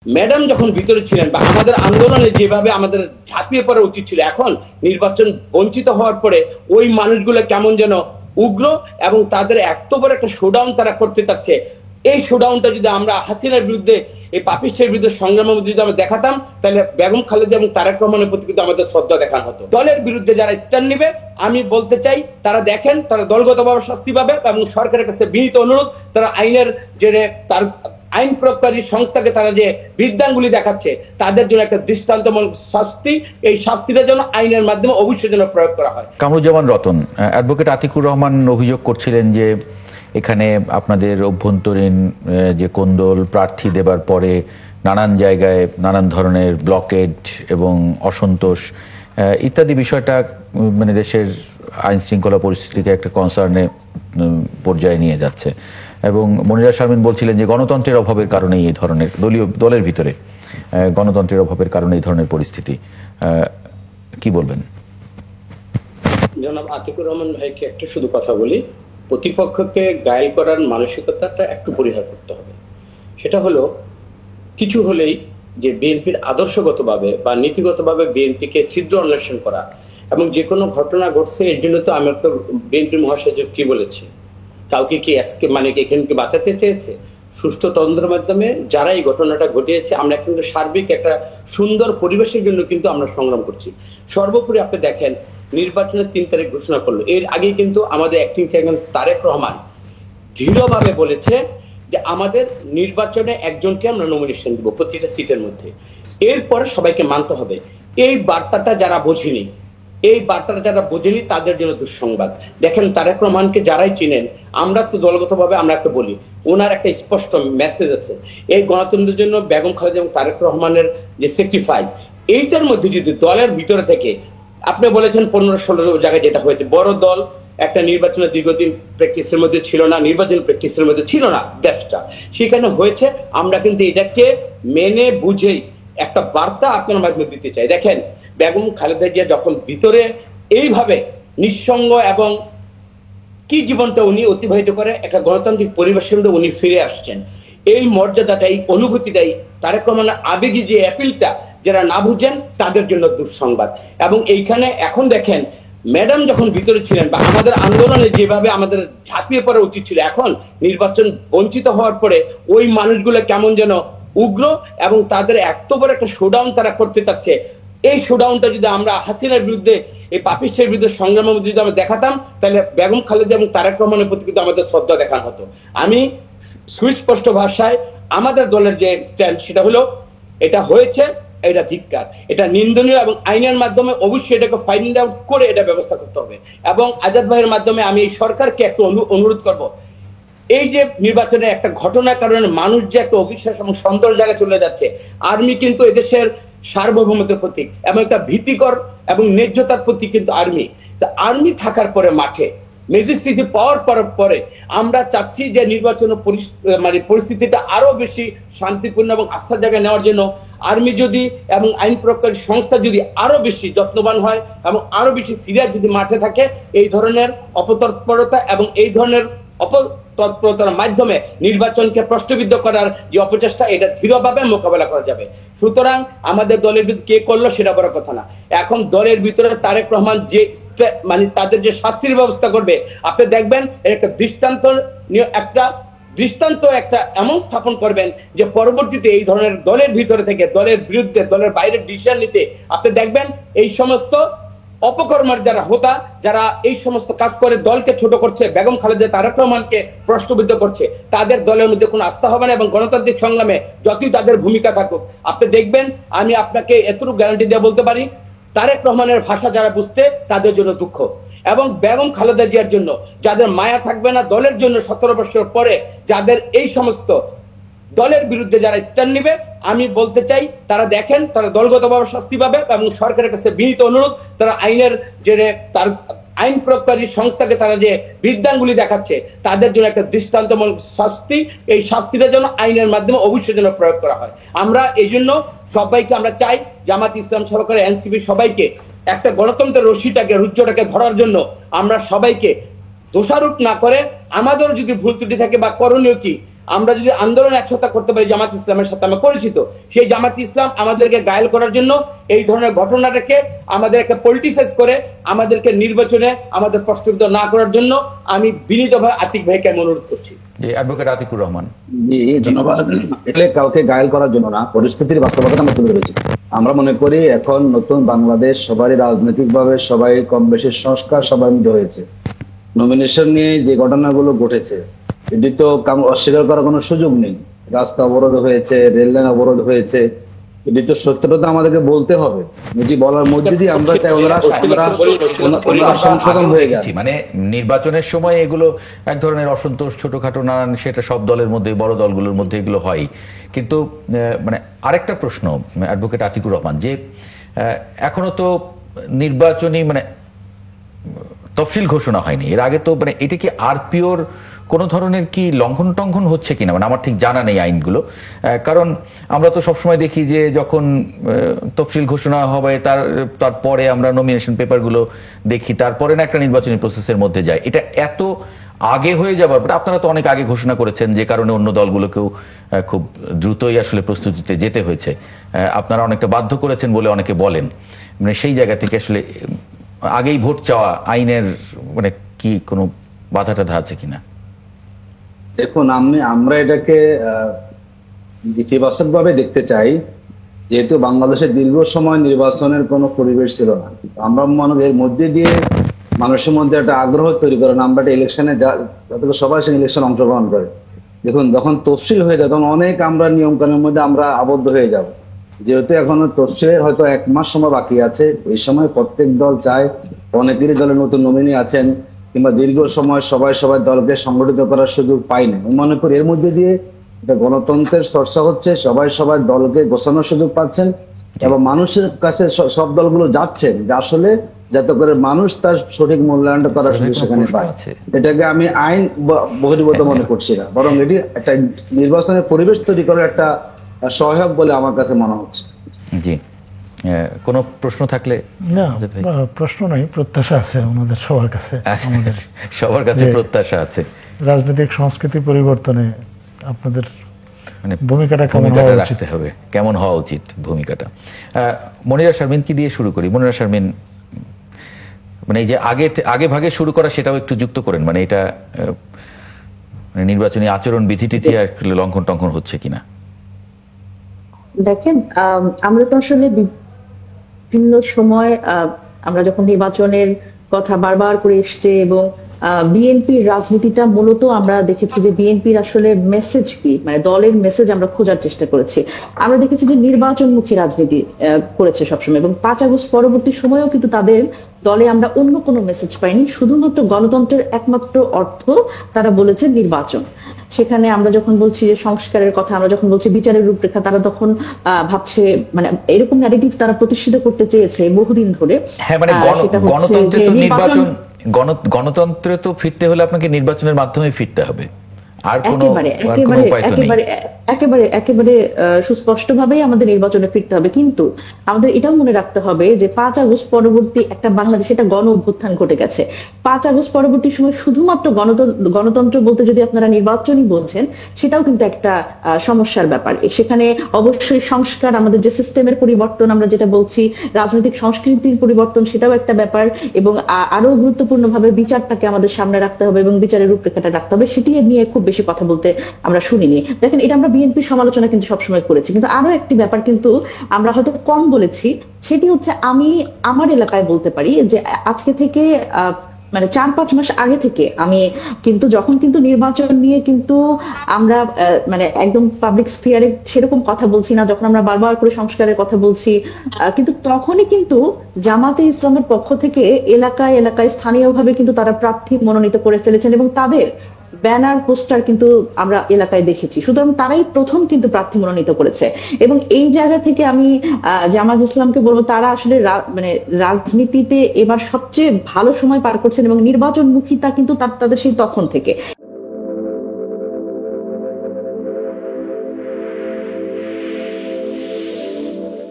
Madam যখন ভিতরে ছিলেন বা আমাদের আন্দোলনে যেভাবে আমাদের ঝাঁপিয়ে পড়া উচিত ছিল, এখন নির্বাচন বঞ্চিত হওয়ার পরে ওই মানুষগুলো কেমন যেন উগ্র এবং তাদের এত বড় একটা শোডাউন তারা করতে চাচ্ছে। এই শোডাউনটা যদি আমরা হাসিনার বিরুদ্ধে, এই পাপিষ্টের বিরুদ্ধে সংগ্রামের মধ্যে যদি আমরা দেখাতাম, তাহলে বেগম খালেদা এবং তারেক রহমানের প্রতি কিন্তু আমাদের শ্রদ্ধা দেখানো হতো। দলের বিরুদ্ধে যারা স্ট্যান্ড নিবে, আমি বলতে চাই তারা দেখেন, তারা দলগতভাবে শাস্তি পাবে এবং সরকারের কাছে বিনীত অনুরোধ, তারা আইনের যে তার আইন প্রয়োগকারী সংস্থাকে তারা যে বিদ্যাঙ্গুলি দেখাচ্ছে, তাদের জন্য একটা দৃষ্টান্তমূলক শাস্তি, এই শাস্তিটা যেন আইনের মাধ্যমে অবশ্যই যেন প্রয়োগ করা হয়। কামরুজ্জামান রতন, অ্যাডভোকেট আতিকুর রহমান অভিযোগ করছিলেন যে এখানে আপনাদের অভ্যন্তরীণ যে কোন্দল, প্রার্থী দেবার পরে নানান জায়গায় নানান ধরনের ব্লকেড এবং অসন্তোষ ইত্যাদি বিষয়টা মানে দেশের আইন শৃঙ্খলা পরিস্থিতিকে একটা কনসার্নে পর্যায়ে নিয়ে যাচ্ছে। এবং মনিরা শারমিন বলছিলেন যে গণতন্ত্রের অভাবের কারণেই এই ধরনের দলের ভিতরে গণতন্ত্রের অভাবের কারণে এই ধরনের পরিস্থিতি। কি বলবেন? জনাব আতিকুর রহমান ভাইকে একটা শুধু কথা বলি, প্রতিপক্ষকে গায়েল করার মানসিকতাটা একটু পরিহার করতে হবে। সেটা হলো কিছু হলেই যে বিএনপির আদর্শগতভাবে বা নীতিগতভাবে বিএনপিকে ছিদ্র অন্বেষণ করা এবং যে কোনো ঘটনা ঘটছে এর জন্য তো আমরা তো বিএনপি মহাসচিব কি বলেছি, কাউকে কি আজকে মানে এখানে কি বাঁচাতে চেয়েছে? সুষ্ঠু তদন্তের মাধ্যমে যারা এই ঘটনাটা ঘটিয়েছে, আমরা কিন্তু সার্বিক একটা সুন্দর পরিবেশের জন্য কিন্তু আমরা সংগ্রাম করছি। সর্বোপরি আপনি দেখেন, নির্বাচনের 3 তারিখ ঘোষণা করলো, এর আগেই কিন্তু আমাদের অ্যাক্টিং চেয়ারম্যান তারেক রহমান দৃঢ়ভাবে বলেছে যে আমাদের নির্বাচনে একজনকে আমরা নমিনেশন দিব প্রতিটা সিটের মধ্যে। এরপরে সবাইকে মানতে হবে। এই বার্তাটা যারা বোঝেনি, তাদের জন্য দুঃসংবাদ। দেখেন, তারেক রহমানকে যারাই চিনেন, আমরা তো দলগতভাবে আমরা একটা বলি, ওনার একটা স্পষ্ট মেসেজ আছে, এই গণতন্ত্রের জন্য বেগম খালেদা এবং তারেক রহমানের যে স্যাক্রিফাইস, এইটার মধ্যে যদি দলের ভিতরে থেকে, আপনি বলেছেন 15-16 জায়গায় যেটা হয়েছে, বড় দল একটা নির্বাচনের দীর্ঘদিন প্র্যাকটিসের মধ্যে ছিল না, নির্বাচন প্র্যাকটিসের মধ্যে ছিল না দেশটা, সেখানে হয়েছে। আমরা কিন্তু এটাকে মেনে বুঝেই একটা বার্তা আপনার মাধ্যমে দিতে চাই। দেখেন, বেগম খালেদা জিয়া যখন ভিতরে এইভাবে নিঃসঙ্গ এবং কি জীবনটা উনি অতিবাহিত করে একটা গণতান্ত্রিক পরিবেশের মধ্যে উনি ফিরে আসছেন, এই মর্যাদাটা, এই অনুভূতিটাই, তারেক রহমানের আবেগী যে অ্যাপিলটা যারা না বুঝেন তাদের জন্য দুঃসংবাদ। এবং এইখানে এখন দেখেন, ম্যাডাম যখন ভিতরে ছিলেন বা আমাদের আন্দোলনে যেভাবে আমাদের ঝাঁপিয়ে পড়া উচিত ছিল, এখন নির্বাচন বঞ্চিত হওয়ার পরে ওই মানুষগুলো কেমন যেন উগ্র এবং তাদের এত বড় একটা শোডাউন তারা করতে চাচ্ছে। এই শোডাউনটা যদি আমরা হাসিনার বিরুদ্ধে, এই পাপিষ্টের বিরুদ্ধে সংগ্রামের মধ্যে যদি আমরা দেখাতাম, তাহলে বেগম খালেদা এবং তারেক রহমানের প্রতি কিন্তু আমাদের শ্রদ্ধা দেখানো হতো। আমি সুস্পষ্ট ভাষায় আমাদের দলের যে স্ট্যান্ড, সেটা হলো এটা হয়েছে, এটা ধিক্কার, এটা নিন্দনীয় এবং আইনের মাধ্যমে অবশ্যই এটাকে ফাইন্ড আউট করে এটা ব্যবস্থা করতে হবে। এবং আজাদ ভাইয়ের মাধ্যমে আমি এই সরকারকে একটু অনুরোধ করব, এই যে নির্বাচনে একটা ঘটনার কারণে মানুষ যে একটা অবিশ্বাস এবং সন্দেহের জায়গায় চলে যাচ্ছে, আর্মি কিন্তু এদেশের সার্বভৌমত্বের প্রতীক এবং একটা ভীতিকর এবং ন্যায্যতার প্রতীক কিন্তু আর্মি। আর্মি থাকার পরে মাঠে ম্যাজিস্ট্রেসি পাওয়ার পরে আমরা চাচ্ছি যে নির্বাচন মানে পরিস্থিতিটা আরো বেশি শান্তিপূর্ণ এবং আস্থার জায়গায় নেওয়ার জন্য আর্মি যদি এবং আইন প্রয়োগকারী সংস্থা যদি আরো বেশি যত্নবান হয় এবং আরো বেশি সিরিয়াস যদি মাঠে থাকে, এই ধরনের অপতৎপরতা এবং এই ধরনের অপতৎপরতার মাধ্যমে নির্বাচনকে প্রশ্নবিদ্ধ করার যে অপচেষ্টা, এটা দৃঢ়ভাবে মোকাবেলা করা যাবে। সুতরাং আমাদের দলের ভিতরে কে করলো সেটা বড় কথা না, এখন দলের ভিতরে তারেক রহমান যে মানে তাদের যে শাস্তির ব্যবস্থা করবে, আপনি দেখবেন একটা দৃষ্টান্ত একটা এমন স্থাপন করবেন যে পরবর্তীতে এই ধরনের দলের ভিতরে থেকে দলের বিরুদ্ধে, দলের বাইরে ডিসিশন নিতে আপনি দেখবেন এই সমস্ত অপকর্মের যারা হোতা, যারা এই সমস্ত কাজ করে দলকে ছোট করছে, বেগম খালেদা তারেক রহমানকে প্রশ্নবিদ্ধ করছে, তাদের দলের মধ্যে কোনো আস্থা হবে না। এবং গণতান্ত্রিক সংগ্রামে যতই তাদের ভূমিকা থাকুক, আপনি দেখবেন, আমি আপনাকে এতটুকু গ্যারান্টি দিয়ে বলতে পারি, তারেক রহমানের ভাষা যারা বুঝতে, তাদের জন্য দুঃখ। এবং বেগম খালেদা জিয়ার জন্য যাদের মায়া থাকবে না দলের জন্য, 17 বছর পরে যাদের এই সমস্ত দলের বিরুদ্ধে যারা স্ট্যান্ড নিবে, আমি বলতে চাই তারা দেখেন, তারা দলগতভাবে শাস্তি পাবে এবং সরকারের কাছে বিনীত অনুরোধ, তারা আইনের যে তার আইন প্রয়োগকারী সংস্থাকে তারা যে বিদ্যাঙ্গুলি দেখাচ্ছে, তাদের জন্য একটা দৃষ্টান্তমূলক শাস্তি, এই শাস্তিটা যেন আইনের মাধ্যমে অবশ্যই যেন প্রয়োগ করা হয়। আমরা এই জন্য সবাইকে আমরা চাই, জামাত ইসলাম সহকারে এনসিপি সবাইকে একটা গণতন্ত্রের রুজ্জটাকে ধরার জন্য আমরা সবাইকে দোষারোপ না করে, আমাদের যদি ভুল ত্রুটি থাকে বা করণীয় কি, আমরা যদি আন্দোলন একসাথে করতে পারি জামাত ইসলামের সাথে, আমরা পরিচিত, সেই জামাত ইসলাম আমাদেরকে ঘায়েল করার জন্য এই ধরনের ঘটনাটাকে আমাদেরকে পলিটিসাইজ করে আমাদেরকে নির্বাচনে আমাদের প্রশ্নবিদ্ধ না করার জন্য আমি বিনীতভাবে আতিক ভাইকে আমি অনুরোধ করছি। অ্যাডভোকেট আতিকুর রহমান। জি ধন্যবাদ। এটা কাউকে ঘায়েল করার জন্য না, পরিস্থিতির বাস্তবতা আমরা তুলে ধরেছি। আমরা মনে করি এখন নতুন বাংলাদেশ, সবারই রাজনৈতিকভাবে সবাই কম বেশি সংস্কার সবার মধ্যে হয়েছে। নমিনেশন নিয়ে যে ঘটনাগুলো ঘটেছে এটি তো অস্বীকার করার কোনো সুযোগ নেই। রাস্তা অবরোধ হয়েছে, রেল লাইন অবরোধ হয়েছে, এটি তো সত্যটা আমাদেরকে বলতে হবে। এটি বলার মধ্যে দিয়ে আমরা চাই ওনারা সংশোধন হয়ে গেছে। মানে নির্বাচনের সময় এগুলো এক ধরনের অসন্তোষ, ছোটখাটো নানান, সেটা সব দলের মধ্যে, বড় দলগুলোর মধ্যে এগুলো হয়। কিন্তু মানে আরেকটা প্রশ্ন অ্যাডভোকেট আতিকুর রহমান, যে এখনো তো নির্বাচনী মানে তফসিল ঘোষণা হয়নি, এর আগে তো মানে এটা কি আরপিওর কোনো ধরনের কি লঙ্ঘন টঙ্ঘন হচ্ছে কিনা, মানে আমার ঠিক জানা নেই আইনগুলো। কারণ আমরা তো সবসময় দেখি যে যখন তফসিল ঘোষণা হবে তারপরে আমরা নমিনেশন পেপারগুলো দেখি, তারপরে না একটা নির্বাচনী প্রসেসের মধ্যে যায়। এটা এত আগে হয়ে যাবার পরে, আপনারা তো অনেক আগে ঘোষণা করেছেন যে কারণে অন্য দলগুলোকেও খুব দ্রুতই আসলে প্রস্তুতিতে যেতে হয়েছে, আপনারা অনেকটা বাধ্য করেছেন বলে অনেকে বলেন। মানে সেই জায়গা থেকে আসলে আগেই ভোট চাওয়া আইনের মানে কি কোনো বাধা টাধা আছে কিনা? দেখুন, আমরা এটাকে ইতিবাচক ভাবে দেখতে চাই। যেহেতু বাংলাদেশে দীর্ঘ সময় নির্বাচনের কোনো পরিবেশ ছিল না, আমরা এর মধ্যে দিয়ে মানুষের মধ্যে একটা আগ্রহ তৈরি করেন আমরা একটা ইলেকশনে, যাতে সবাই সে ইলেকশন অংশগ্রহণ করে। দেখুন, যখন তফসিল হয়ে যায় তখন অনেক আমরা নিয়ম কানুনের মধ্যে আমরা আবদ্ধ হয়ে যাব। যেহেতু এখনো তফসিলের হয়তো 1 মাস সময় বাকি আছে, এই সময় প্রত্যেক দল চায়, অনেকেরই দলের নতুন নমিনি আছেন, কিংবা দীর্ঘ সময় সবাই দলকে সংগঠিত করার সুযোগ পায়নি। আমি মনে করি এর মধ্যে দিয়ে এটা গণতন্ত্রের চর্চা হচ্ছে, সবাই দলকে গোছানোর সুযোগ পাচ্ছেন এবং মানুষের কাছে সব দলগুলো যাচ্ছেন যে আসলে যাতে করে মানুষ তার সঠিক মূল্যায়নটা করার সুযোগ সেখানে পায়। এটাকে আমি আইন বহির্ভূত মনে করছি না, বরং এটি একটা নির্বাচনের পরিবেশ তৈরি করার একটা সহায়ক বলে আমার কাছে মনে হচ্ছে। জি, কোনো প্রশ্ন থাকলে? না, প্রশ্ন নাই, প্রত্যাশা আছে আমাদের সবার কাছে। আমাদের সবার কাছে প্রত্যাশা আছে রাজনৈতিক সংস্কৃতি পরিবর্তনে আপনাদের মানে ভূমিকাটা রাখতে হবে, কেমন হওয়া উচিত ভূমিকাটা। মনিরা শারমিন কি দিয়ে শুরু করি? মনিরা শারমিন, মানে এই যে আগে ভাগে শুরু করা, সেটাও একটু যুক্ত করেন, মানে এটা নির্বাচনী আচরণ বিধিটিতে আর লঙ্ঘন টঙ্ঘন হচ্ছে কিনা। দেখেন, আমরা তো আসলে বিভিন্ন সময় আমরা যখন নির্বাচনের কথা বারবার করে এসছে এবং বিএনপির রাজনীতিটা মূলত আমরা দেখেছি যে বিএনপির আসলে মেসেজ কি, মানে দলের মেসেজ আমরা খোঁজার চেষ্টা করেছি। আমরা দেখেছি যে নির্বাচনমুখী রাজনীতি করেছে সবসময়, এবং 5 আগস্ট পরবর্তী সময়েও কিন্তু তাদের দলে আমরা অন্য কোনো মেসেজ পাইনি। শুধুমাত্র গণতন্ত্রের একমাত্র অর্থ তারা বলেছে নির্বাচন। সেখানে আমরা যখন বলছি যে সংস্কারের কথা, আমরা যখন বলছি বিচারের রূপরেখা, তারা তখন ভাবছে মানে এরকম ন্যারেটিভ তারা প্রতিষ্ঠিত করতে চেয়েছে বহুদিন ধরে। হ্যাঁ, মানে গণতন্ত্রে তো ফিরতে হলে আপনাকে নির্বাচনের মাধ্যমে ফিরতে হবে, আর কোনো উপায় তো নেই। একেবারে সুস্পষ্টভাবেই আমাদের নির্বাচনে ফিরতে হবে। কিন্তু আমাদের এটাও মনে রাখতে হবে যে 5 আগস্ট পরবর্তী একটা বাংলাদেশ, এটা গণ অভ্যুত্থান ঘটে গেছে। 5 আগস্ট পরবর্তী সময় শুধুমাত্র গণতন্ত্র বলতে যদি আপনারা নির্বাচনই বলছেন, সেটাও কিন্তু একটা সমস্যার ব্যাপার। সেখানে অবশ্যই সংস্কার, আমাদের যে সিস্টেমের পরিবর্তন আমরা যেটা বলছি, রাজনৈতিক সংস্কৃতির পরিবর্তন, সেটাও একটা ব্যাপার। এবং আরো গুরুত্বপূর্ণভাবে বিচারটাকে আমাদের সামনে রাখতে হবে এবং বিচারের রূপরেখাটা রাখতে হবে। সেটি নিয়ে খুব বেশি কথা বলতে আমরা শুনিনি। দেখেন, এটা আমরা বিএনপির সমালোচনা কিন্তু সবসময় করেছি, কিন্তু আরো একটি ব্যাপার কিন্তু আমরা হয়তো কম বলেছি, সেটি হচ্ছে আমি আমার এলাকায় বলতে পারি যে আজকে থেকে মানে 4-5 মাস আগে থেকে আমি কিন্তু যখন কিন্তু নির্বাচন নিয়ে কিন্তু আমরা মানে একদম পাবলিক স্ফিয়ারে সেরকম কথা বলছি না, যখন আমরা বারবার করে সংস্কারের কথা বলছি, কিন্তু তখনই কিন্তু জামাতে ইসলামের পক্ষ থেকে এলাকায় এলাকায় স্থানীয়ভাবে কিন্তু তারা প্রার্থী মনোনীত করে ফেলেছেন এবং তাদের ব্যানার পোস্টার কিন্তু আমরা এলাকায় দেখেছি। সুতরাং তারাই প্রথম কিন্তু প্রার্থী মনোনীত করেছে। এবং এই জায়গা থেকে আমি জামাত ইসলামকে বলবো, তারা আসলে মানে রাজনীতিতে এবার সবচেয়ে ভালো সময় পার করছেন এবং নির্বাচনমুখিতা কিন্তু তাদের সেই তখন থেকে।